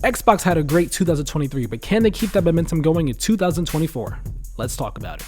Xbox had a great 2023, but can they keep that momentum going in 2024? Let's talk about it.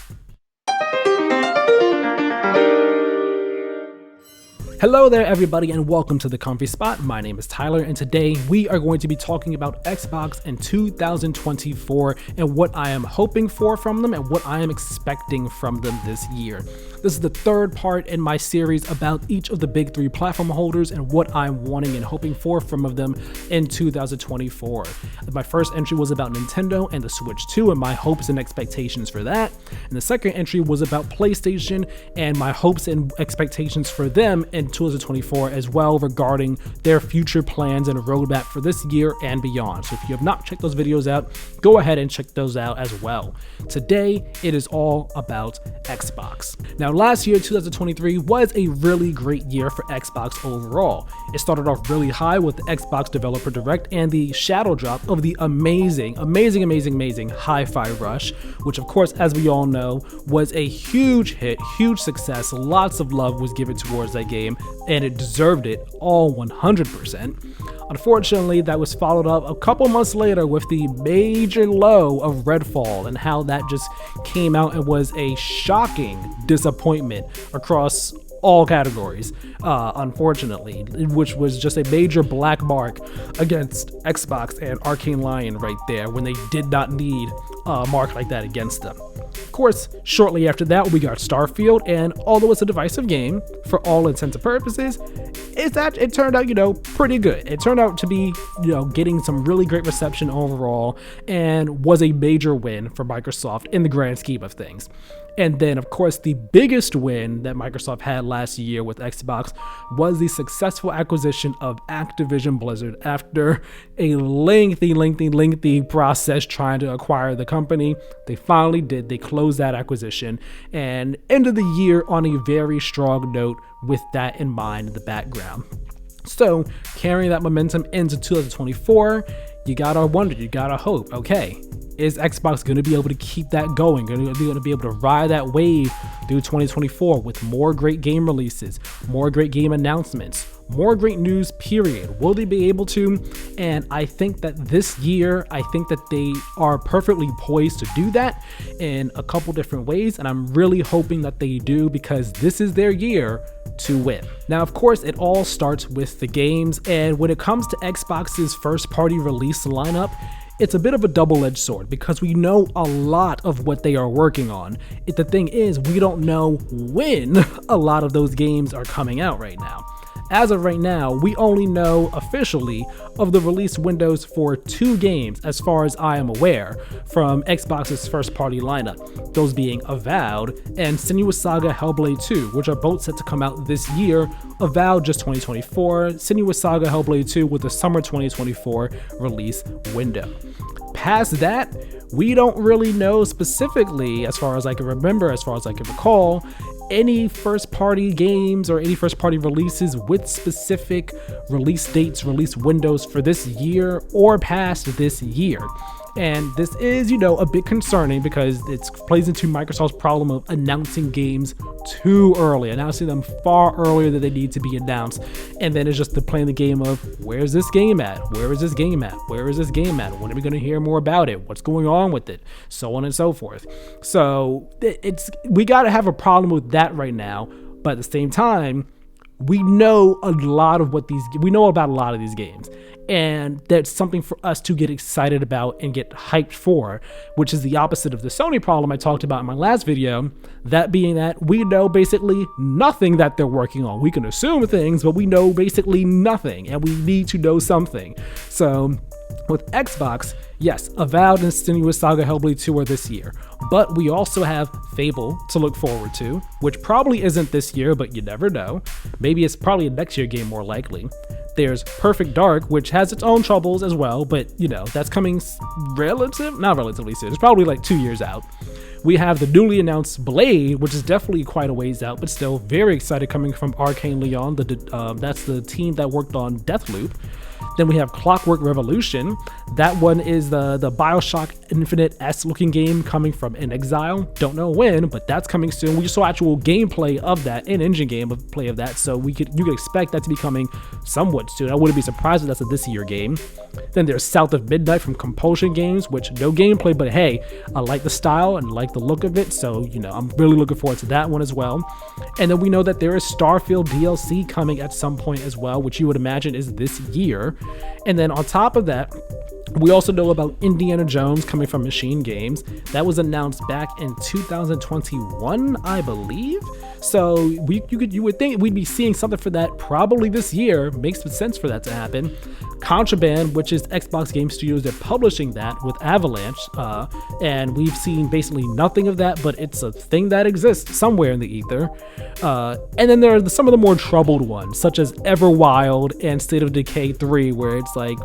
Hello there everybody and welcome to The Comfy Spot. My name is Tyler and today we are going to be talking about Xbox in 2024 and what I am hoping for from them and what I am expecting from them this year. This is the third part in my series about each of the big three platform holders and what I'm wanting and hoping for from them in 2024. My first entry was about Nintendo and the Switch 2 and my hopes and expectations for that. And the second entry was about PlayStation and my hopes and expectations for them in 2024 as well regarding their future plans and roadmap for this year and beyond. So if you have not checked those videos out, go ahead and check those out as well. Today, it is all about Xbox. Now, last year, 2023 was a really great year for Xbox overall. It started off really high with the Xbox Developer Direct and the shadow drop of the amazing Hi-Fi Rush, which of course, as we all know, was a huge hit, huge success. Lots of love was given towards that game, and it deserved it all 100%. Unfortunately, that was followed up a couple months later with the major low of Redfall and how that just came out and was a shocking disappointment across all categories, unfortunately, which was just a major black mark against Xbox and Arcane Lion right there when they did not need a mark like that against them. Of course, shortly after that, we got Starfield, and although it's a divisive game for all intents and purposes, it turned out, pretty good. It turned out to be, getting some really great reception overall and was a major win for Microsoft in the grand scheme of things. And then, of course, the biggest win that Microsoft had last year with Xbox was the successful acquisition of Activision Blizzard after a lengthy process trying to acquire the company. They finally did. They closed that acquisition and ended the year on a very strong note with that in mind in the background. So, carrying that momentum into 2024, you gotta wonder, you gotta hope, okay, is Xbox going to be able to keep that going? Going to be able to ride that wave through 2024 with more great game releases, more great game announcements, more great news, period? Will they be able to? And I think that this year, they are perfectly poised to do that in a couple different ways. And I'm really hoping that they do because this is their year to win. Now, of course, it all starts with the games. And when it comes to Xbox's first party release lineup, it's a bit of a double-edged sword because we know a lot of what they are working on. The thing is, we don't know when a lot of those games are coming out right now. As of right now, we only know officially of the release windows for 2 games as far as I am aware from Xbox's first party lineup, those being Avowed and Senua's Saga Hellblade 2, which are both set to come out this year. Avowed just 2024, Senua's Saga Hellblade 2 with the summer 2024 release window. Past that, we don't really know specifically, as far as I can remember, as far as I can recall, any first party games or any first party releases with specific release dates, release windows for this year or past this year. And this is, a bit concerning because it plays into Microsoft's problem of announcing games too early, announcing them far earlier than they need to be announced. And then it's just playing the game of, where's this game at? Where is this game at? Where is this game at? When are we going to hear more about it? What's going on with it? So on and so forth. So we got to have a problem with that right now. But at the same time, we know about a lot of these games. And that's something for us to get excited about and get hyped for, which is the opposite of the Sony problem I talked about in my last video. That being that we know basically nothing that they're working on. We can assume things, but we know basically nothing, and we need to know something. So with Xbox, yes, Avowed and Senua's Saga Hellblade 2 are this year, but we also have Fable to look forward to, which probably isn't this year, but you never know. Maybe it's probably a next year game more likely. There's Perfect Dark, which has its own troubles as well, but that's coming not relatively soon. It's probably like 2 years out. We have the newly announced Blade, which is definitely quite a ways out, but still very excited, coming from Arcane Leon. That's the team that worked on Deathloop. Then we have Clockwork Revolution. That one is the Bioshock Infinite-esque looking game coming from In Exile. Don't know when, but that's coming soon. We just saw actual gameplay of that, in-engine gameplay of that, so you could expect that to be coming somewhat soon. I wouldn't be surprised if that's a this year game. Then there's South of Midnight from Compulsion Games, which no gameplay, but hey, I like the style and like the look of it, so I'm really looking forward to that one as well. And then we know that there is Starfield DLC coming at some point as well, which you would imagine is this year. And then on top of that, we also know about Indiana Jones coming from Machine Games. That was announced back in 2021, I believe. So you would think we'd be seeing something for that probably this year. Makes sense for that to happen. Contraband, which is Xbox Game Studios, they're publishing that with Avalanche, and we've seen basically nothing of that, but it's a thing that exists somewhere in the ether. And then there are some of the more troubled ones, such as Everwild and State of Decay 3, where it's like,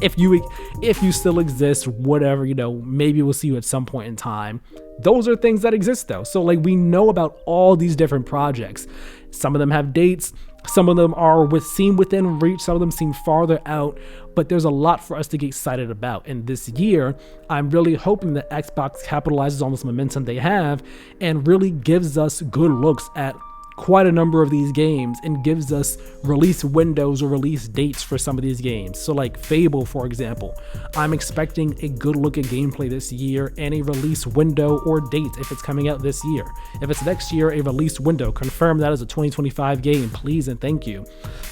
if you still exist, whatever, maybe we'll see you at some point in time. Those are things that exist though. So like, we know about all these different projects. Some of them have dates, some of them are seem within reach, some of them seem farther out, but there's a lot for us to get excited about. And this year, I'm really hoping that Xbox capitalizes on this momentum they have and really gives us good looks at quite a number of these games and gives us release windows or release dates for some of these games. So like Fable, for example, I'm expecting a good look at gameplay this year and a release window or date if it's coming out this year. If it's next year, a release window. Confirm that as a 2025 game, please and thank you.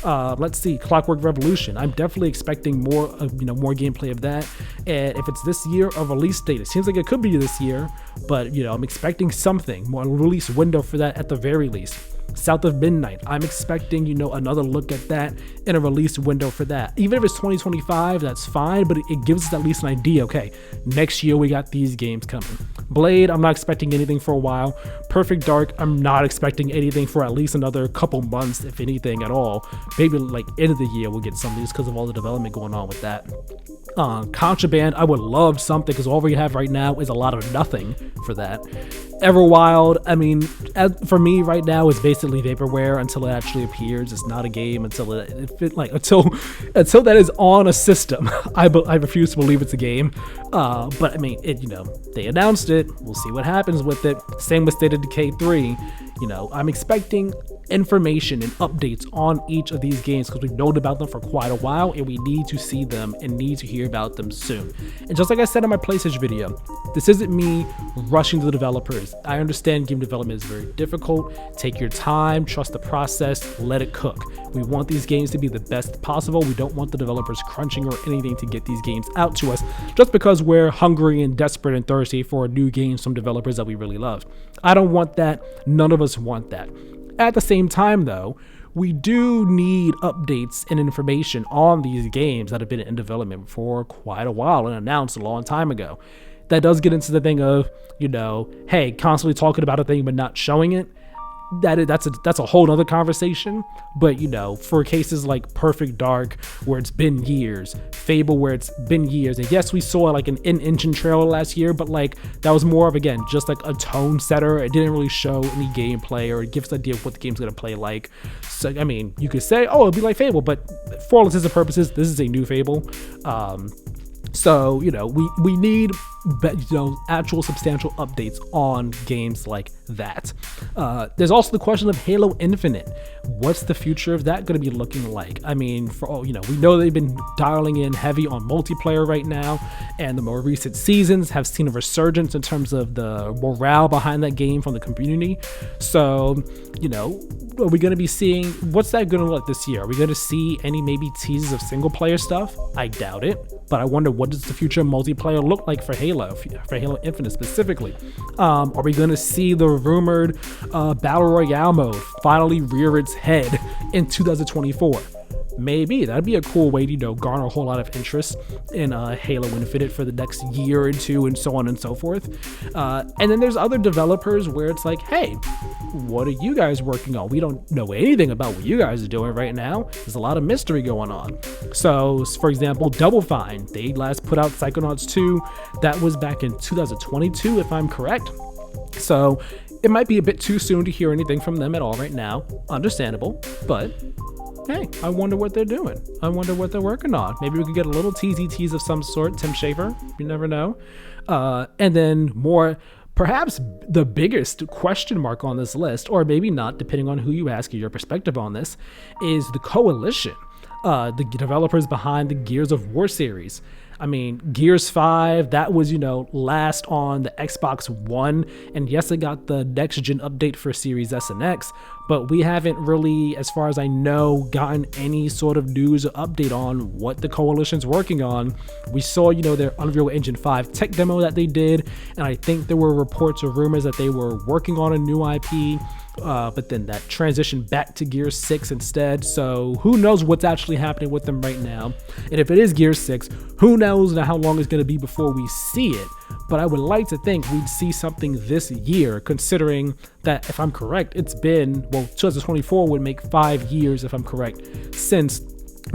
Let's see, Clockwork Revolution. I'm definitely expecting more gameplay of that. And if it's this year, a release date. It seems like it could be this year, but I'm expecting something, more release window for that at the very least. South of Midnight, I'm expecting, another look at that and a release window for that. Even if it's 2025, that's fine, but it gives us at least an idea. Okay, next year we got these games coming. Blade, I'm not expecting anything for a while. Perfect Dark, I'm not expecting anything for at least another couple months, if anything at all. Maybe like end of the year we'll get some of these because of all the development going on with that. Contraband, I would love something because all we have right now is a lot of nothing for that. Everwild, I mean, for me right now, it's basically vaporware until it actually appears. It's not a game until until that is on a system. I refuse to believe it's a game. But I mean, they announced it. We'll see what happens with it. Same with State of Decay 3. I'm expecting information and updates on each of these games because we've known about them for quite a while and we need to see them and need to hear about them soon. And just like I said in my PlayStation video, this isn't me rushing to the developers. I understand game development is very difficult. Take your time, trust the process, let it cook. We want these games to be the best possible. We don't want the developers crunching or anything to get these games out to us just because we're hungry and desperate and thirsty for new games from developers that we really love. I don't want that. None of us want that. At the same time, though, we do need updates and information on these games that have been in development for quite a while and announced a long time ago. That does get into the thing of, hey, constantly talking about a thing but not showing it. That's a whole nother conversation. But for cases like Perfect Dark, where it's been years, Fable, where it's been years, and yes, we saw like an in-engine trailer last year, but like that was more of, again, just like a tone setter. It didn't really show any gameplay or it gives an idea of what the game's gonna play like. So I mean, you could say, oh, it'll be like Fable, but for all intents and purposes, this is a new Fable. So we need actual substantial updates on games like that. There's also the question of Halo Infinite. What's the future of that going to be looking like? I mean, we know they've been dialing in heavy on multiplayer right now, and the more recent seasons have seen a resurgence in terms of the morale behind that game from the community. So are we going to be seeing, what's that going to look like this year? Are we going to see any maybe teases of single player stuff? I doubt it, but I wonder, what does the future of multiplayer look like for Halo Infinite specifically? Are we going to see the rumored Battle Royale mode finally rear its head in 2024? Maybe that'd be a cool way to garner a whole lot of interest in Halo Infinite for the next year or two, and so on and so forth. And then there's other developers where it's like, hey, what are you guys working on? We don't know anything about what you guys are doing right now. There's a lot of mystery going on. So for example, Double Fine, they last put out Psychonauts 2. That was back in 2022, if I'm correct. So it might be a bit too soon to hear anything from them at all right now. Understandable, but hey, I wonder what they're doing. I wonder what they're working on. Maybe we could get a little tease of some sort. Tim Schafer, you never know. And then more, perhaps the biggest question mark on this list, or maybe not, depending on who you ask, your perspective on this, is the Coalition, the developers behind the Gears of War series. I mean, Gears 5, that was, last on the Xbox One, and yes, it got the next-gen update for Series S and X, but we haven't really, as far as I know, gotten any sort of news or update on what the Coalition's working on. We saw, their Unreal Engine 5 tech demo that they did, and I think there were reports or rumors that they were working on a new IP, but then that transitioned back to Gears 6 instead, so who knows what's actually happening with them right now. And if it is Gears 6, who knows how long it's going to be before we see it. But I would like to think we'd see something this year, considering that, if I'm correct, it's been, 2024 would make 5 years, if I'm correct, since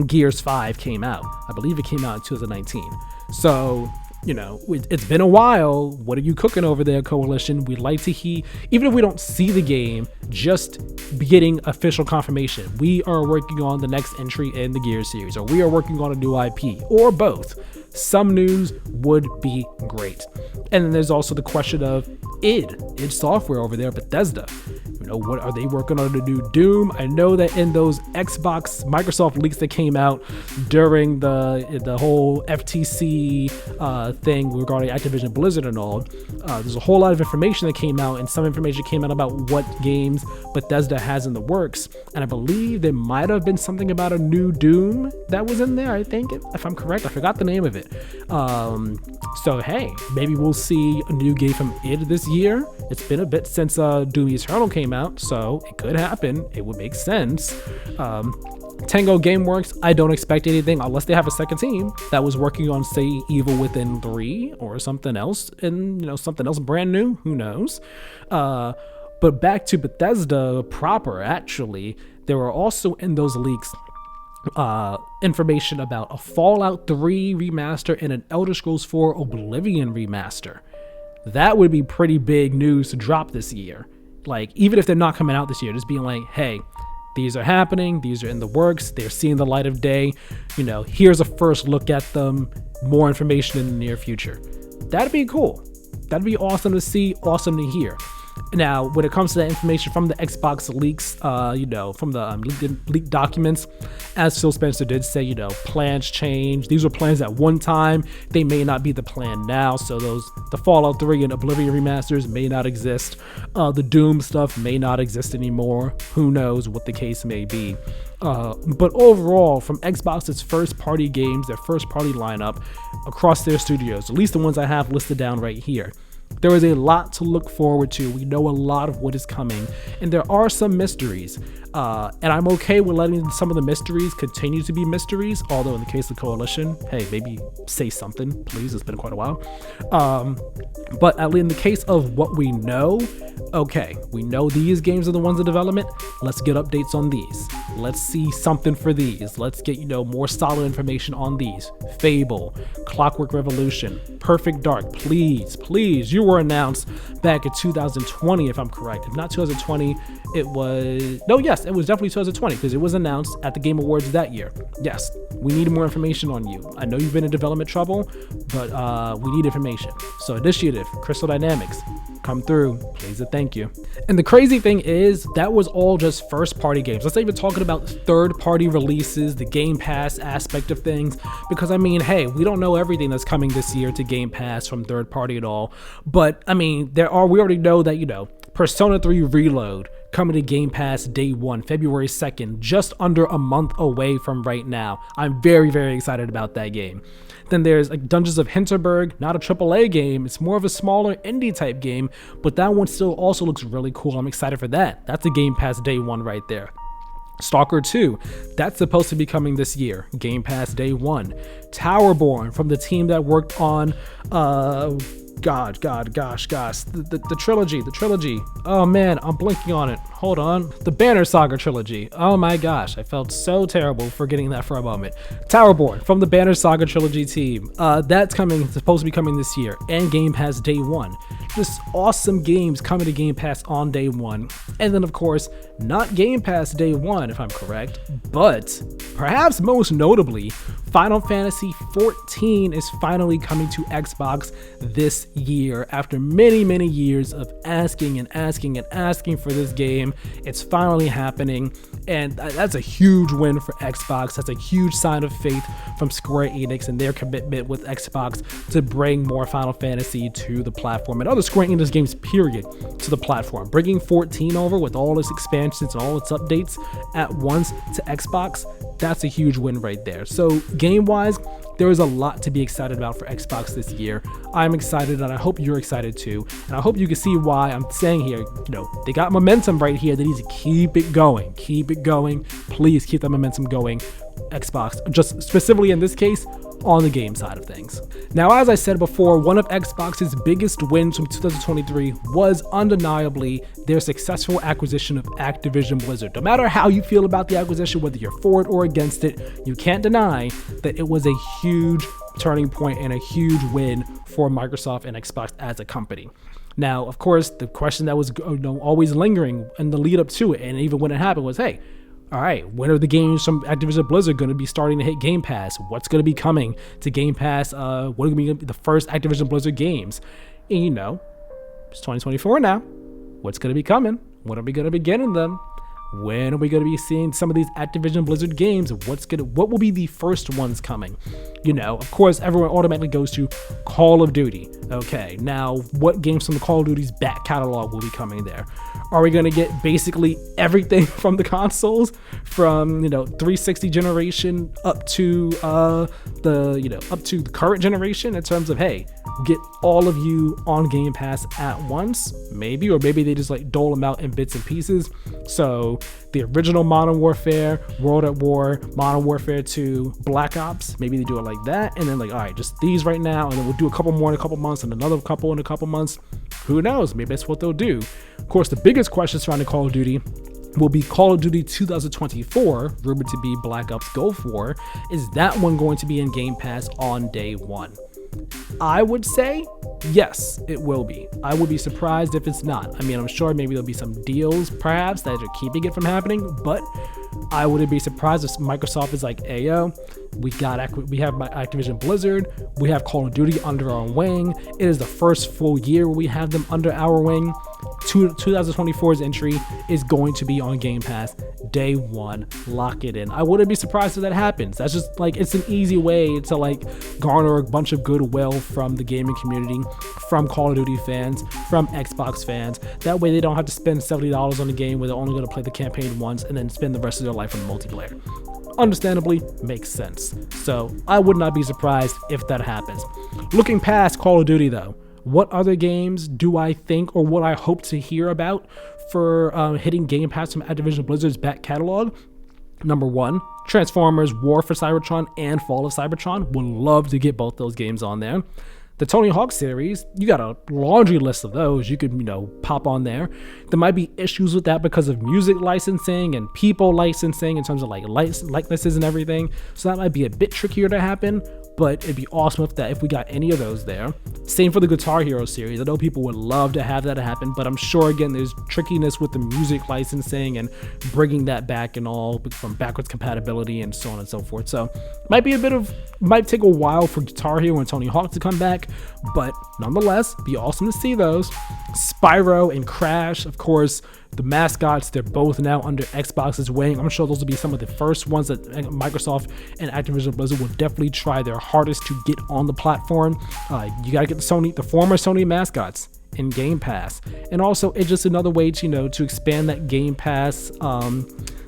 Gears 5 came out. I believe it came out in 2019. So, it's been a while. What are you cooking over there, Coalition? We'd like to hear, even if we don't see the game, just getting official confirmation. We are working on the next entry in the Gears series, or we are working on a new IP, or both. Some news would be great. And then there's also the question of id Software over there, Bethesda. What are they working on, a new Doom? I know that in those Microsoft leaks that came out during the whole FTC thing regarding Activision Blizzard and all, there's a whole lot of information that came out, and some information came out about what games Bethesda has in the works. And I believe there might have been something about a new Doom that was in there, I think, if I'm correct. I forgot the name of it. So hey, maybe we'll see a new game from id this year. It's been a bit since Doom Eternal came out, so it could happen. It would make sense. Tango Gameworks, I don't expect anything unless they have a second team that was working on, say, Evil Within 3 or something else, and something else brand new. Who knows? But back to Bethesda proper, actually, there were also in those leaks information about a Fallout 3 remaster and an Elder Scrolls 4 Oblivion remaster. That would be pretty big news to drop this year. Like, even if they're not coming out this year, just being like, hey, these are happening, these are in the works, they're seeing the light of day, here's a first look at them, more information in the near future. That'd be cool. That'd be awesome to see, awesome to hear. Now, when it comes to that information from the Xbox leaks, from the leaked documents, as Phil Spencer did say, plans change. These were plans at one time. They may not be the plan now. So the Fallout 3 and Oblivion remasters may not exist. The Doom stuff may not exist anymore. Who knows what the case may be. But overall, from Xbox's first-party games, their first-party lineup across their studios, at least the ones I have listed down right here, there is a lot to look forward to. We know a lot of what is coming, and there are some mysteries. And I'm okay with letting some of the mysteries continue to be mysteries, although in the case of Coalition, hey, maybe say something, please. It's been quite a while. But at least in the case of what we know, okay, we know these games are the ones in development. Let's get updates on these. Let's see something for these. Let's get, more solid information on these. Fable, Clockwork Revolution, Perfect Dark, please. You were announced back in 2020, if I'm correct. If not 2020, it was... No, yes, it was definitely 2020, because it was announced at the Game Awards that year. Yes, we need more information on you. I know you've been in development trouble, but we need information. So Initiative, Crystal Dynamics, come through, please and thank you. And the crazy thing is, that was all just first-party games. Let's not even talking about third-party releases, the Game Pass aspect of things, because hey, we don't know everything that's coming this year to Game Pass from third-party at all. But we already know that, Persona 3 Reload coming to Game Pass day 1, February 2nd, just under a month away from right now. I'm very, very excited about that game. Then there's Dungeons of Hinterberg, not a AAA game. It's more of a smaller indie type game, but that one still also looks really cool. I'm excited for that. That's a Game Pass day 1 right there. Stalker 2, that's supposed to be coming this year, Game Pass day 1. Towerborn, from the team that worked on The trilogy. Oh man, I'm blinking on it. Hold on. The Banner Saga trilogy. Oh my gosh, I felt so terrible forgetting that for a moment. Towerborn from the Banner Saga trilogy team. That's supposed to be coming this year, and Game Pass day one. Just awesome games coming to Game Pass on day one. And then of course, not Game Pass day one, if I'm correct, but perhaps most notably, Final Fantasy XIV is finally coming to Xbox this year. After many years of asking for this game, it's finally happening, and that's a huge win for Xbox. That's a huge sign of faith from Square Enix and their commitment with Xbox to bring more Final Fantasy to the platform and other Square Enix games, period, to the platform. Bringing 14 over with all its expansions and all its updates at once to Xbox, that's a huge win right there. So game-wise, there is a lot to be excited about for Xbox this year. I'm excited, and I hope you're excited too. And I hope you can see why I'm saying here, they got momentum right here. They need to keep it going. Keep it going. Please keep that momentum going. Xbox, just specifically in this case, on the game side of things. Now, as I said before, one of Xbox's biggest wins from 2023 was undeniably their successful acquisition of Activision Blizzard. No matter how you feel about the acquisition, whether you're for it or against it, you can't deny that it was a huge turning point and a huge win for Microsoft and Xbox as a company. Now, of course, the question that was always lingering in the lead up to it, and even when it happened, was, hey, all right, when are the games from Activision Blizzard going to be starting to hit Game Pass? What's going to be coming to Game Pass? What are going to be the first Activision Blizzard games? And it's 2024 now. What's going to be coming? When are we going to be getting them? When are we going to be seeing some of these Activision Blizzard games? What will be the first ones coming? Of course, everyone automatically goes to Call of Duty. Okay, now what games from the Call of Duty's back catalog will be coming there? Are we going to get basically everything from the consoles, from 360 generation up to the current generation, in terms of, hey, get all of you on Game Pass at once? Maybe, or maybe they just dole them out in bits and pieces. So the original Modern Warfare, World at War, Modern Warfare 2, Black Ops, maybe they do it like that, and then all right, just these right now, and then we'll do a couple more in a couple months and another couple in a couple months. Who knows? Maybe that's what they'll do. Of course, the biggest question surrounding Call of Duty will be Call of Duty 2024, rumored to be Black Ops Gulf War. Is that one going to be in Game Pass on day one? I would say yes, it will be. I would be surprised if it's not. I mean, I'm sure maybe there'll be some deals perhaps that are keeping it from happening, but I wouldn't be surprised if Microsoft is like, hey yo, we have Activision Blizzard, we have Call of Duty under our wing. It is the first full year where we have them under our wing. 2024's entry is going to be on Game Pass day one. Lock it in. I wouldn't be surprised if that happens. That's just it's an easy way to garner a bunch of goodwill from the gaming community, from Call of Duty fans, from Xbox fans. That way they don't have to spend $70 on a game where they're only going to play the campaign once and then spend the rest of their life on the multiplayer. Understandably, makes sense. So I would not be surprised if that happens. Looking past Call of Duty though, what other games do I think, or what I hope to hear about for hitting Game Pass from Activision Blizzard's back catalog? Number one, Transformers War for Cybertron and Fall of Cybertron. Would love to get both those games on there. The Tony Hawk series, you got a laundry list of those you could, pop on there. There might be issues with that because of music licensing and people licensing in terms of likenesses and everything. So that might be a bit trickier to happen, but it'd be awesome if we got any of those there. Same for the Guitar Hero series. I know people would love to have that happen, but I'm sure again there's trickiness with the music licensing and bringing that back and all from backwards compatibility and so on and so forth. So might take a while for Guitar Hero and Tony Hawk to come back, but nonetheless, be awesome to see those. Spyro and Crash, of course, the mascots, they're both now under Xbox's wing. I'm sure those will be some of the first ones that Microsoft and Activision Blizzard will definitely try their hardest to get on the platform. You gotta get the former Sony mascots in Game Pass, and also it's just another way to expand that Game Pass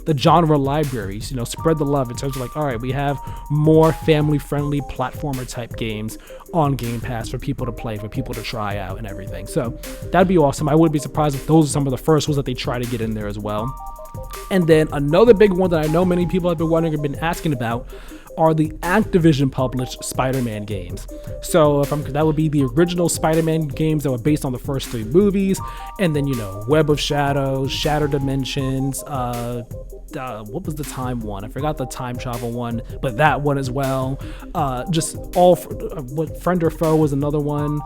the genre libraries, spread the love in terms of all right, we have more family-friendly platformer type games on Game Pass for people to play, for people to try out and everything. So that'd be awesome. I wouldn't be surprised if those are some of the first ones that they try to get in there as well. And then another big one that I know many people have been wondering and been asking about are the Activision published Spider-Man games. So that would be the original Spider-Man games that were based on the first 3 movies, and then Web of Shadows, Shattered Dimensions, what was the time one? I forgot the time travel one, but that one as well. Just all what Friend or Foe was another one.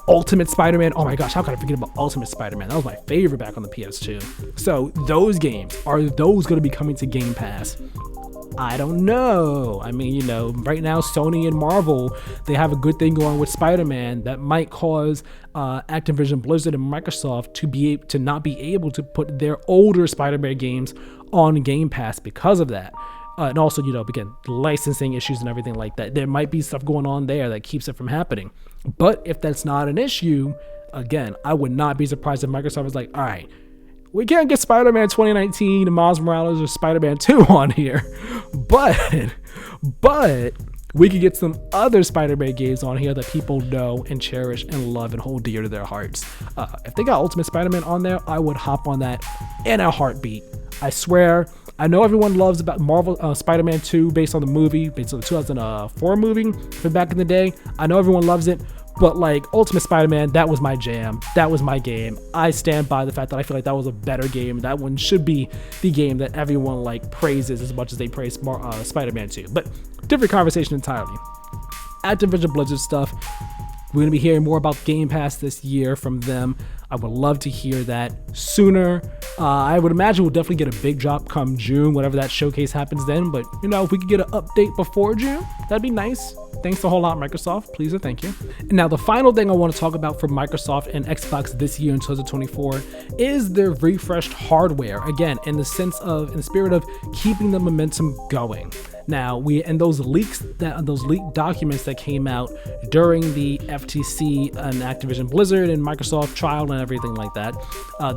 Ultimate Spider-Man. Oh my gosh, how could I forget about Ultimate Spider-Man? That was my favorite back on the PS2. So those games, are those going to be coming to Game Pass? I don't know. I mean, right now Sony and Marvel, they have a good thing going with Spider-Man that might cause Activision Blizzard and Microsoft to not be able to put their older Spider-Man games on Game Pass because of that. And also, again, licensing issues and everything like that. There might be stuff going on there that keeps it from happening. But if that's not an issue, again, I would not be surprised if Microsoft was like, all right, we can't get Spider-Man 2019 and Miles Morales or Spider-Man 2 on here, but we could get some other Spider-Man games on here that people know and cherish and love and hold dear to their hearts. If they got Ultimate Spider-Man on there, I would hop on that in a heartbeat. I swear. I know everyone loves about Marvel Spider-Man 2 based on the 2004 movie from back in the day. I know everyone loves it, but like Ultimate Spider-Man, that was my jam. That was my game. I stand by the fact that I feel like that was a better game. That one should be the game that everyone praises as much as they praise Spider-Man 2. But different conversation entirely. Activision Blizzard stuff. We're going to be hearing more about Game Pass this year from them. I would love to hear that sooner. I would imagine we'll definitely get a big drop come June, whatever that showcase happens then. But, if we could get an update before June, that'd be nice. Thanks a whole lot, Microsoft. Please and thank you. And now, the final thing I want to talk about for Microsoft and Xbox this year in 2024 is their refreshed hardware. Again, in the spirit of keeping the momentum going. Now, those leaked documents that came out during the FTC and Activision Blizzard and Microsoft trial and everything like that,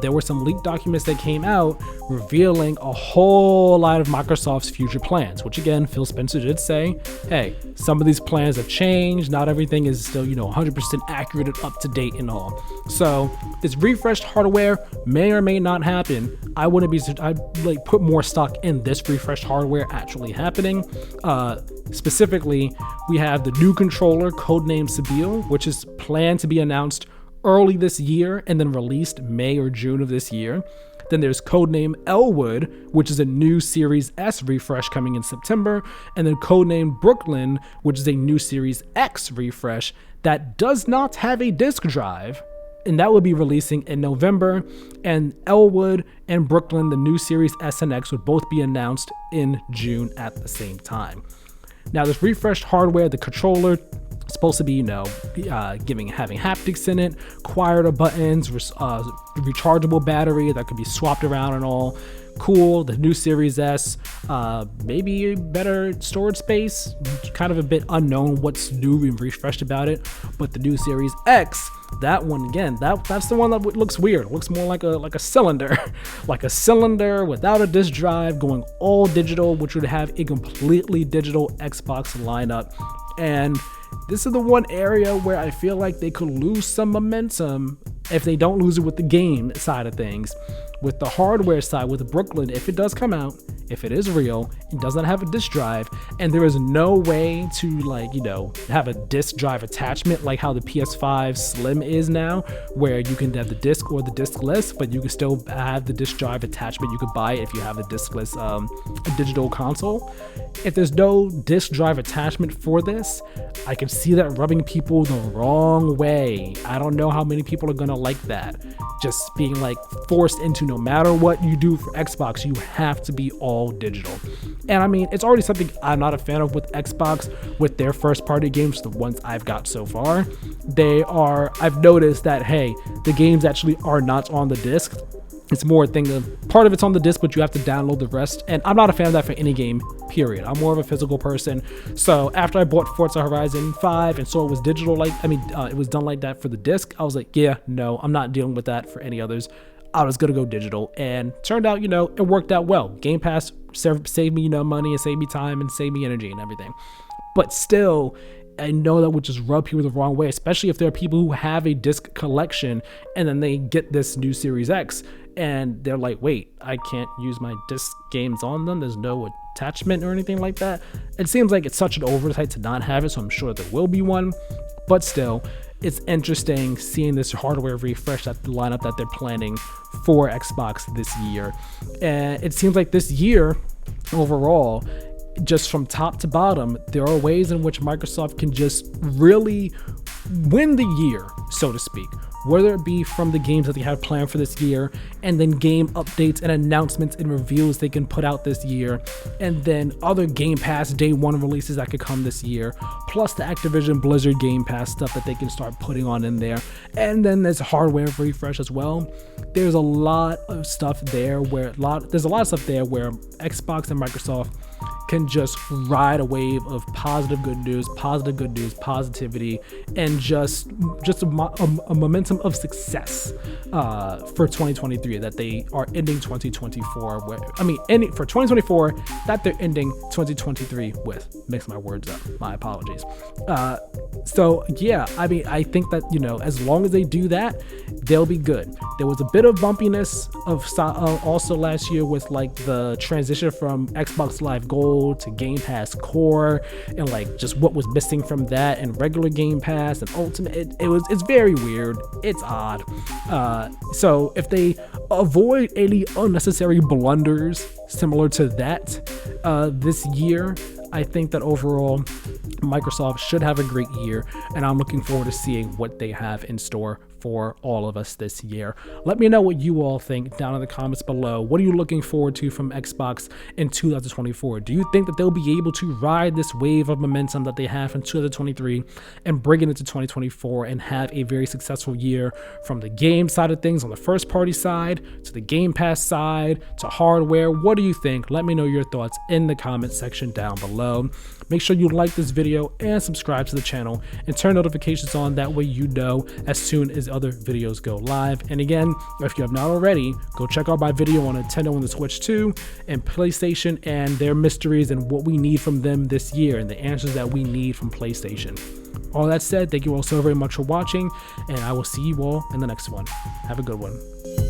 there were some leaked documents that came out revealing a whole lot of Microsoft's future plans, which again, Phil Spencer did say, hey, some of these plans have changed. Not everything is still, 100% accurate and up to date and all. So this refreshed hardware may or may not happen. I'd put more stock in this refreshed hardware actually happening. Specifically, we have the new controller codenamed Sibyl, which is planned to be announced early this year and then released May or June of this year. Then there's codename Elwood, which is a new Series S refresh coming in September, and then codename Brooklyn, which is a new Series X refresh that does not have a disk drive, and that will be releasing in November. And Elwood and Brooklyn, the new Series S and X, would both be announced in June at the same time. Now, this refreshed hardware, the controller, is supposed to be, having haptics in it, quieter buttons, rechargeable battery that could be swapped around and all. Cool. The new Series S, maybe better storage space. Kind of a bit unknown what's new and refreshed about it. But the new Series X, that one again, that's the one that looks weird. It looks more like a cylinder, like a cylinder without a disk drive, going all digital, which would have a completely digital Xbox lineup. And this is the one area where I feel like they could lose some momentum if they don't lose it with the game side of things. With the hardware side, with Brooklyn, if it does come out, if it is real, it does not have a disk drive, and there is no way to have a disk drive attachment like how the PS5 Slim is now, where you can have the disc or the diskless, but you can still have the disk drive attachment. You could buy it if you have a diskless a digital console. If there's no disk drive attachment for this, I can see that rubbing people the wrong way. I don't know how many people are gonna like that. Just being forced into, no matter what you do for Xbox, you have to be all digital. And I mean, it's already something I'm not a fan of with Xbox, with their first party games, the ones I've got so far. I've noticed that, hey, the games actually are not on the disc. It's more a thing of part of it's on the disc, but you have to download the rest. And I'm not a fan of that for any game, period. I'm more of a physical person. So after I bought Forza Horizon 5 and saw it was digital, it was done like that for the disc, I was like, yeah, no, I'm not dealing with that for any others. I was gonna go digital, and turned out, it worked out well. Game Pass saved me, money, and saved me time, and saved me energy and everything. But still, I know that would just rub people the wrong way, especially if there are people who have a disc collection and then they get this new Series X and they're like, wait, I can't use my disc games on them. There's no attachment or anything like that. It seems like it's such an oversight to not have it, so I'm sure there will be one. But still, it's interesting seeing this hardware refresh, that the lineup that they're planning for Xbox this year. And it seems like this year overall, just from top to bottom, there are ways in which Microsoft can just really win the year, so to speak, whether it be from the games that they have planned for this year, and then game updates and announcements and reveals they can put out this year, and then other Game Pass day one releases that could come this year, plus the Activision Blizzard Game Pass stuff that they can start putting on in there, and then there's hardware refresh as well. There's a lot of stuff there where Xbox and Microsoft can just ride a wave of positive good news, positivity, and just a momentum of success for 2023 that they are ending 2024 with. Ending for 2024 that they're ending 2023 with. Mix my words up. My apologies. So yeah, I think that, as long as they do that, they'll be good. There was a bit of bumpiness also last year with like the transition from Xbox Live Gold to Game Pass Core, and like just what was missing from that and regular Game Pass and Ultimate. It's very weird. It's odd. So if they avoid any unnecessary blunders similar to that this year, I think that overall Microsoft should have a great year, and I'm looking forward to seeing what they have in store for all of us this year. Let me know what you all think down in the comments below. What are you looking forward to from Xbox in 2024? Do you think that they'll be able to ride this wave of momentum that they have in 2023 and bring it into 2024 and have a very successful year from the game side of things, on the first party side, to the Game Pass side, to hardware? What do you think? Let me know your thoughts in the comment section down below. Make sure you like this video and subscribe to the channel and turn notifications on. That way you know as soon as other videos go live. And again, if you have not already, go check out my video on Nintendo and the Switch 2 and PlayStation and their mysteries and what we need from them this year and the answers that we need from PlayStation. All that said, thank you all so very much for watching, and I will see you all in the next one. Have a good one.